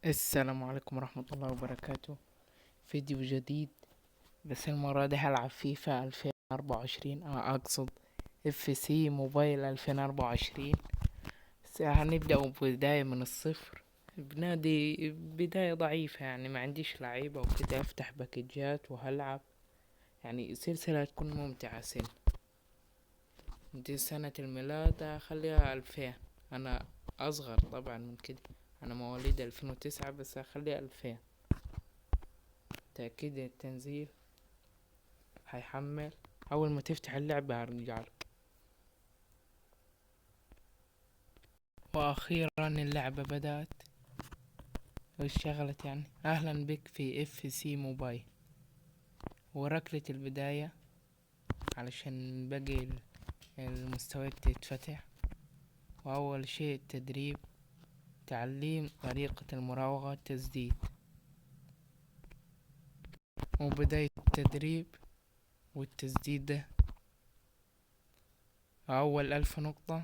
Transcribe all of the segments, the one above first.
السلام عليكم ورحمة الله وبركاته. فيديو جديد، بس المرة دي هلعب فيفا 2024، أقصد اف سي موبايل 2024. هنبدأ بداية من الصفر، بنادي بداية ضعيفة، يعني ما عنديش لعيبة وكده. افتح باكجات وهلعب، يعني سلسلة هتكون ممتعة. دي سنة الميلاد هخليها 2000. أنا أصغر طبعا من كده، أنا مواليد 2009، بس هخليها 2000. تأكيد التنزيل هيحمل. اول ما تفتح اللعبة هرجعلك. واخيرا اللعبة بدأت واشتغلت. يعني اهلا بك في اف سي موبايل. وركلة البداية علشان باقي المستويات تتفتح. واول شيء التدريب، تعليم طريقة المراوغة، تسديد. وبداية التدريب والتسديد ده، اول 1000 نقطة،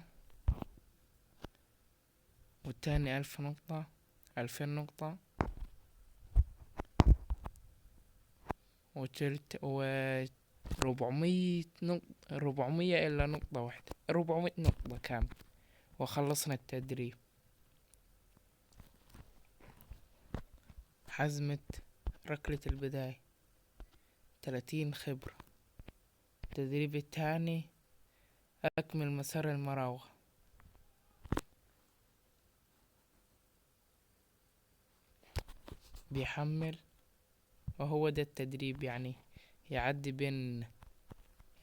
والتاني 1000 نقطة، 2000 نقطة، وتلت 400 إلا نقطة واحدة، 400 نقطة كامل. وخلصنا التدريب. حزمة ركلة البداية، 30 خبرة. التدريب التاني، أكمل مسار المراوغة. بيحمل، وهو ده التدريب، يعني يعدي بين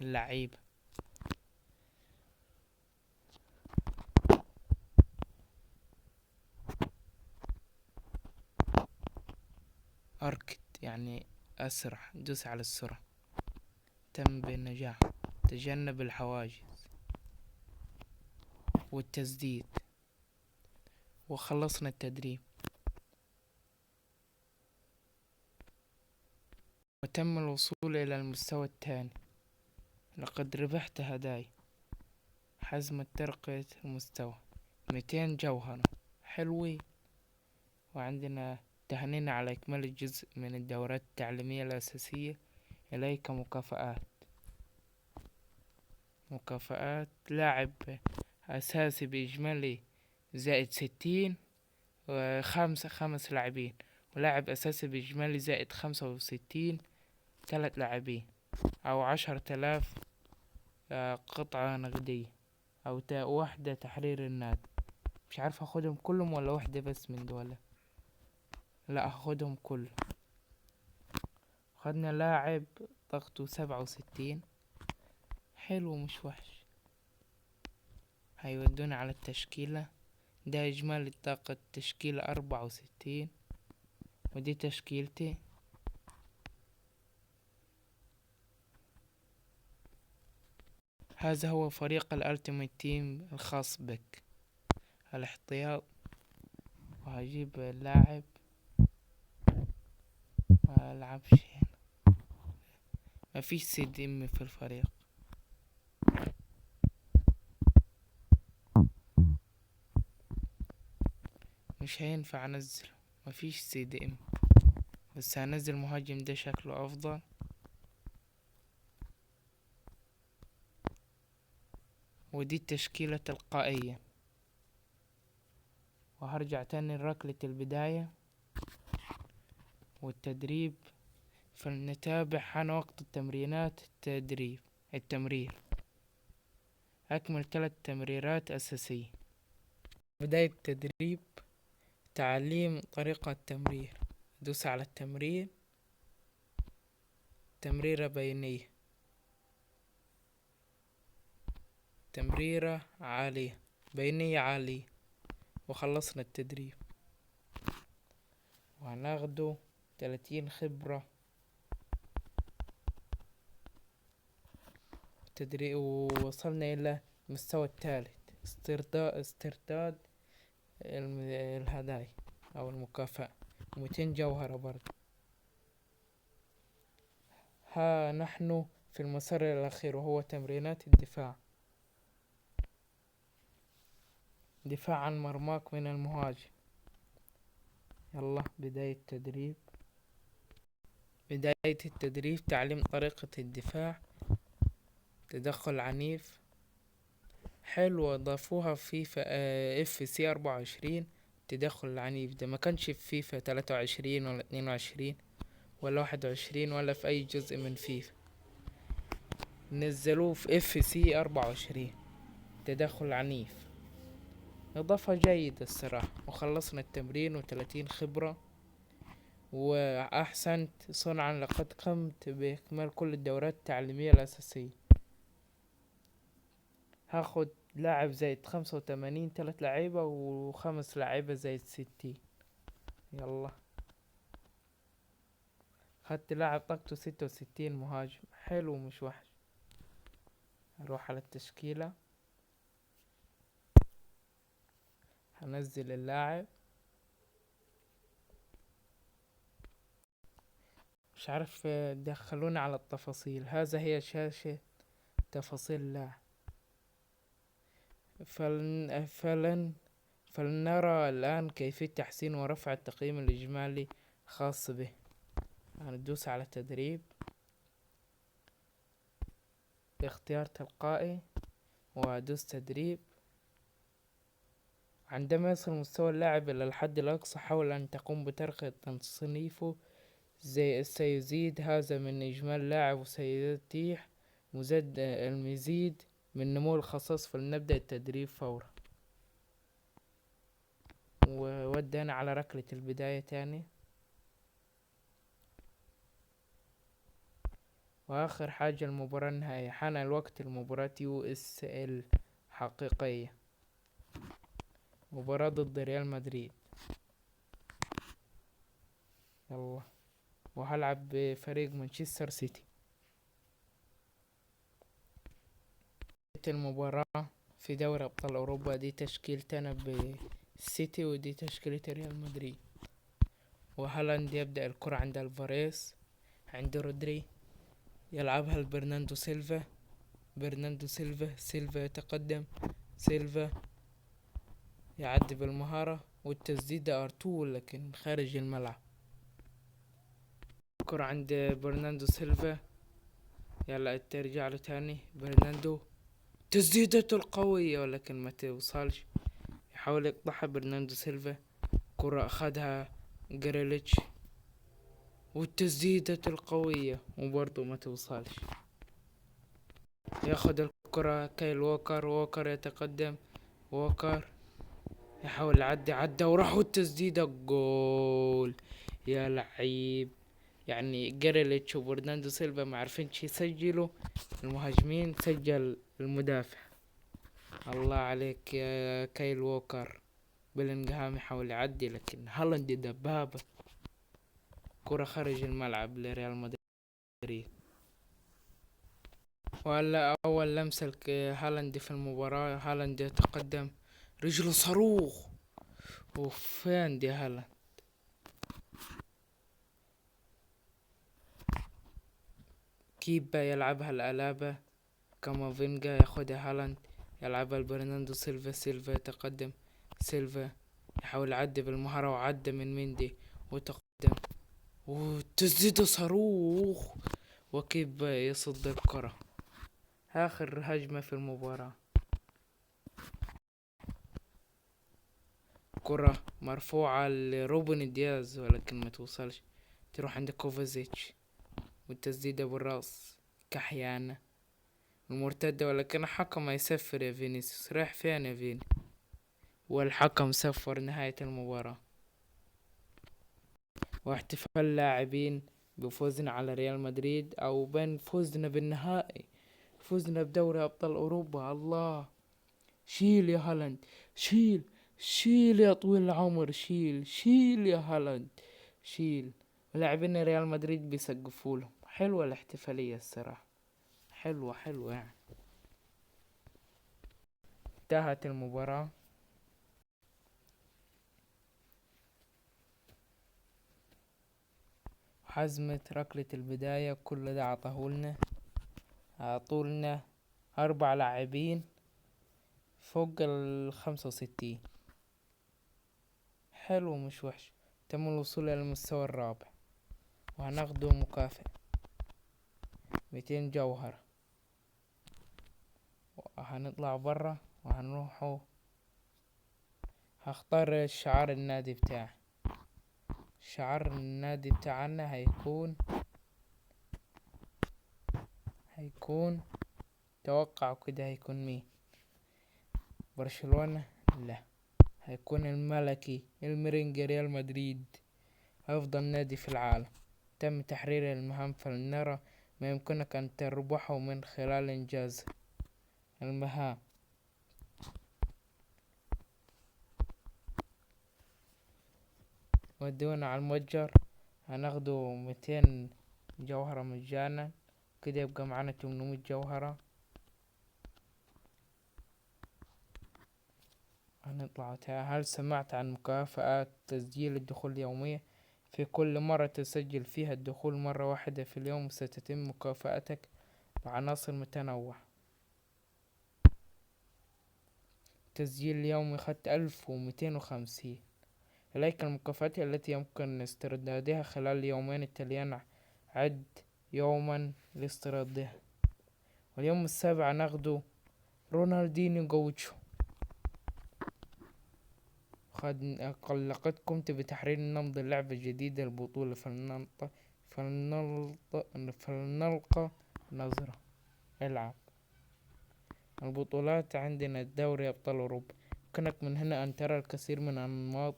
اللعيبة. أركت يعني أسرع، دوس على السرعة. تم بالنجاح. تجنب الحواجز والتسديد. وخلصنا التدريب. وتم الوصول إلى المستوى الثاني. لقد ربحت هدايا. حزمة ترقية المستوى، 200 جوهرة، حلوين. وعندنا تهنئة على إكمال الجزء من الدورات التعليمية الأساسية. إليك مكافآت. مكافآت لاعب أساسي بإجمالي زائد 60، خمس لاعبين. ولاعب أساسي بإجمالي زائد 65، 3 لاعبين. أو 10 آلاف قطعة نقدية. أو وحدة تحرير النادي. مش عارف أخدهم كلهم ولا واحدة بس من دول. لا، أخدهم كلهم. خدنا لاعب ضغطه 67، حلو مش وحش. هيودونا على التشكيلة. ده إجمالي طاقة التشكيلة 64، ودي تشكيلتي. هذا هو فريق الألتيميت تيم الخاص بك. الاحتياط. وهجيب اللاعب ما ألعبش هنا. مفيش سي دي ام في الفريق. مش هينفع انزل، مفيش سي دي ام. بس هنزل مهاجم، ده شكله افضل. ودي التشكيلة تلقائية. وهرجع تاني لركلة البداية والتدريب. فلنتابع حان وقت التمرينات. التمرير. أكمل 3 تمريرات أساسية. بداية التدريب، تعليم طريقة التمرير. دوس على التمرير. تمريرة بينية، تمريرة عالية، بينية عالية. وخلصنا التدريب. وهناخده 30 خبرة تدريب. ووصلنا إلى المستوى الثالث، استرداد الهدايا أو المكافأة، 200 جوهرة برضه. ها نحن في المسار الأخير، وهو تمرينات الدفاع. دفاع عن مرماك من المهاجم. يلا بداية التدريب، تعليم طريقة الدفاع، تدخل عنيف. حلو، اضافوها في فيفا اف سي 24. التدخل العنيف ده ما كانش في فيفا 23 ولا 22 ولا 21 ولا في اي جزء من فيفا. نزلوه في اف سي 24، تدخل عنيف. اضافة جيدة الصراحة، وخلصنا التمرين و30 خبرة. واحسنت صنعا، لقد قمت باكمال كل الدورات التعليمية الاساسية. هاخد لاعب زائد 85، 3 لعيبة و5 لعيبة زائد 60. يلا، خدت لاعب طاقته 66 مهاجم، حلو مش وحش. هروح على التشكيلة، هنزل اللاعب. مش عارف دخلوني على التفاصيل. هذا هي شاشة تفاصيل اللاعب. فلنرى الآن كيفية تحسين ورفع التقييم الإجمالي الخاص به. هندوس على تدريب، اختيار تلقائي، وادوس تدريب. عندما يصل مستوى اللاعب إلى الحد الأقصى، حاول أن تقوم بترقية تصنيفه. سيزيد هذا من إجمال اللاعب، وسيتيح المزيد من نمو الخصائص. فلنبدأ التدريب فورا. وودينا على ركلة البداية تاني. وآخر حاجة المباراة النهائية، حان الوقت المباراة USL حقيقية، مباراة ضد ريال مدريد. يلا، وهلعب بفريق مانشستر سيتي. المباراة في دوري أبطال أوروبا، دي تشكيلتنا بالسيتي ودي تشكيلة ريال مدريد. وهالاند يبدأ الكرة عند الفاريز، عند رودري، يلعبها لبرناندو سيلفا. سيلفا يتقدم، سيلفا يعدي بالمهارة، والتسديدة ارتول لكن خارج الملعب. الكرة عند برناندو سيلفا، يلا ترجع له تاني برناندو، تسديدته القوية ولكن ما توصلش. يحاول يقطعها برناندو سيلفا، كرة اخدها جريليتش، والتسديدة القوية وبرضه ما توصلش. ياخد الكرة كايل ووكر يتقدم، ووكر يحاول يعدي، عدى وراح، والتسديدة جول. يا لعيب، يعني جريليتش وبرناندو سيلفا ما عارفينش يسجلوا، المهاجمين سجل المدافع. الله عليك يا كايل ووكر. بيلينغهام يحاول يعدي لكن هالاند دبابة، كرة خارج الملعب لريال مدريد. ولا أول لمسة هالاند في المباراة، هالاند يتقدم، رجله صاروخ، وفين دي هالاند. كيبا يلعبها الألابة، كامافينجا ياخدها هالاند، يلعبها لبرناندو سيلفا يتقدم، سيلفا يحاول يعدي بالمهارة، وعدى من مندي وتقدم، وتسديدة صاروخ، وكيبا يصد الكرة. آخر هجمة في المباراة، كرة مرفوعة لروبن دياز ولكن ما توصلش، تروح عند كوفازيتش، والتسديدة بالراس كحيانة، المرتدة ولكن الحكم يسفر. يا فينيسيوس رايح فين يا فيني؟ والحكم سفر نهاية المباراة. واحتفال اللاعبين بفوزنا على ريال مدريد، او بين فوزنا بالنهائي، فوزنا بدوري ابطال اوروبا. الله، شيل يا هالاند، شيل يا طويل العمر، شيل يا هالاند، شيل. لاعبين ريال مدريد بيسقفوا لهم. حلوة الاحتفالية الصراحة، حلوة يعني. انتهت المباراة. حزمة ركلة البداية، كل ده عطولنا 4 لاعبين فوق 65. حلو مش وحش. تم الوصول إلى المستوى الرابع، وهناخده مكافأة 200 جوهرة. وهنطلع برا وهنروحوا، هختار الشعار النادي بتاعي. شعار النادي بتاعنا هيكون توقعوا كده هيكون مين؟ برشلونة؟ لا، هيكون الملكي الميرينج ريال مدريد، أفضل نادي في العالم. تم تحرير المهام، فلنرى ما يمكنك أن تربحه من خلال إنجاز المهام. ودونا على المتجر، هناخده 200 جوهرة مجانا، كده يبقى معانا 800 جوهرة. هنطلع هل سمعت عن مكافآت تسجيل الدخول اليومية؟ في كل مرة تسجل فيها الدخول مرة واحدة في اليوم ستتم مكافأتك بعناصر متنوعة. تسجيل يومي خدت 1250. إليك المكافآت التي يمكن استردادها خلال اليومين التاليين. عد يوما لاستردادها. واليوم السابع ناخده رونالدينيو جوتشو. لقد قمت بتحرير نمط اللعبة الجديدة البطولة، فلنلقى نظرة. العب البطولات. عندنا دوري أبطال أوروبا، يمكنك من هنا أن ترى الكثير من أنماط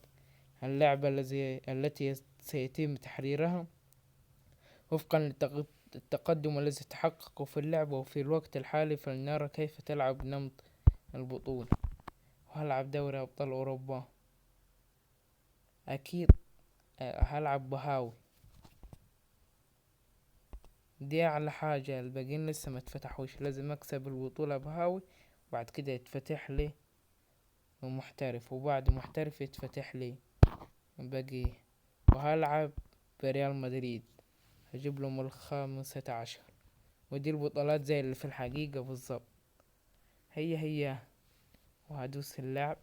اللعبة التي سيتم تحريرها وفقا للتقدم الذي تحقق في اللعبة. وفي الوقت الحالي فلنرى كيف تلعب نمط البطولة. وهلعب دوري أبطال أوروبا أكيد. هلعب بهاوي، دي أعلى حاجة. الباقيين لسه ما اتفتحوش، لازم أكسب البطولة بهاوي وبعد كده يتفتح لي محترف، وبعد محترف يتفتح لي باقي. وهلعب بريال مدريد، هجيب لهم 15. ودي البطولات زي اللي في الحقيقة بالظبط، هي. وهدوس اللعب،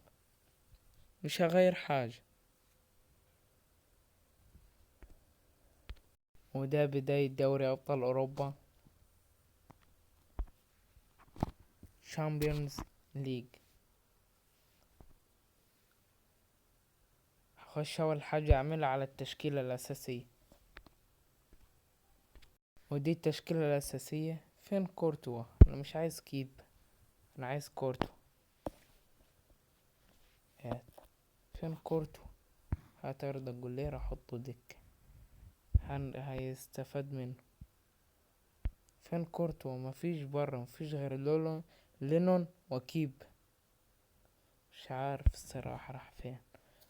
مش هغير حاجة. وده بداية دوري أبطال أوروبا شامبيونز ليج. هخش أول حاجة أعملها على التشكيلة الأساسية، ودي التشكيلة الأساسية. فين كورتوا؟ أنا مش عايز كيب، أنا عايز كورتوا. فين كورتوا؟ هات أردا جولير أحطه دك، هيستفاد منه. فين كورتوا؟ مفيش برا، مفيش غير لينون وكيب. مش عارف الصراحة راح فين.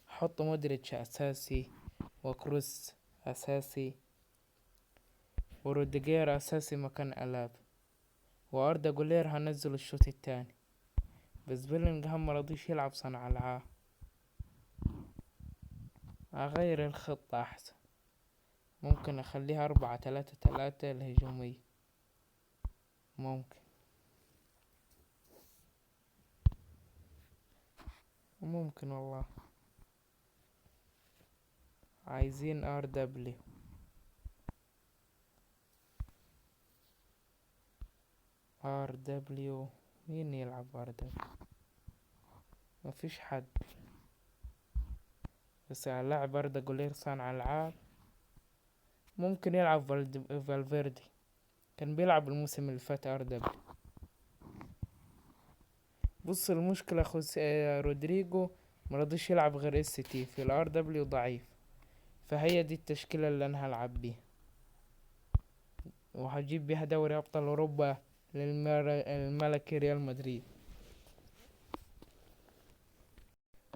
احط مودريتش اساسي، وكروس اساسي، وروديجير اساسي مكان الاب، واردا جولير هنزل الشوط التاني. بس بيلينغهام مرضيش يلعب صانع العاب، اغير الخطة احسن. ممكن اخليها 4-3-3 الهجومية، ممكن والله. عايزين ار دبليو. مين يلعب مفيش حد. بس هلاعب اردا جولير صانع العاب. ممكن يلعب فالفيردي، كان بيلعب الموسم اللي فات دبليو. بص المشكلة رودريجو مرضيش يلعب غير تي في دبليو ضعيف، فهي دي التشكيلة اللي انا هلعب بيها، وهجيب بيها دوري ابطال اوروبا للملكي ريال مدريد.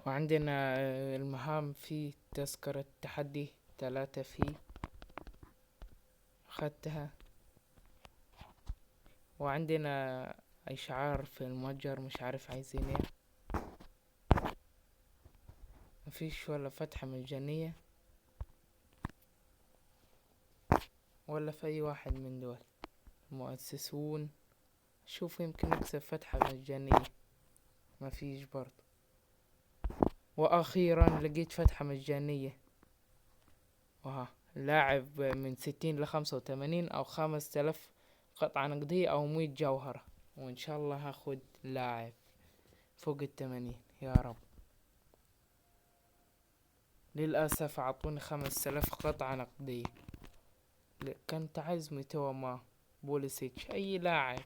وعندنا المهام في تذكرة تحدي 3 في خدتها. وعندنا اشعار في المتجر، مش عارف عايزين ايه. مفيش ولا فتحة مجانية ولا في اي واحد من دول. مؤسسون، شوف يمكن اكسب فتحة مجانية. مفيش برضه. واخيرا لقيت فتحة مجانية وها لاعب من 60 ل 85 أو 5000 قطعة نقدية أو 100 جوهرة، وإن شاء الله هاخد لاعب فوق 80 يا رب. للأسف أعطوني 5000 قطعة نقدية. كنت عايز ميتوا ما بوليسيتش، أي لاعب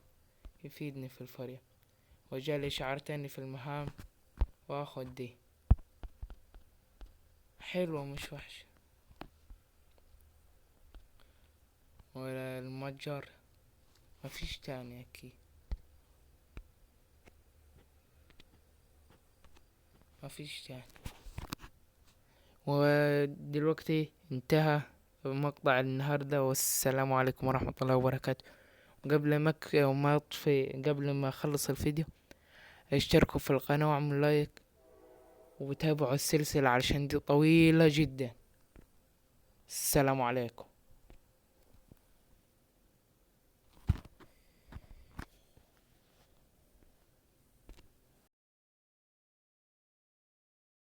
يفيدني في الفريق، وجالي شعار تاني في المهام واخد دي حلوة مش وحشة. ولا المتجر مفيش تاني اكيد، مفيش تاني. ودلوقتي انتهى مقطع النهاردة، والسلام عليكم ورحمة الله وبركاته. قبل ما اخلص الفيديو، اشتركوا في القناة واعملوا لايك وتابعوا السلسلة علشان دي طويلة جدا. السلام عليكم.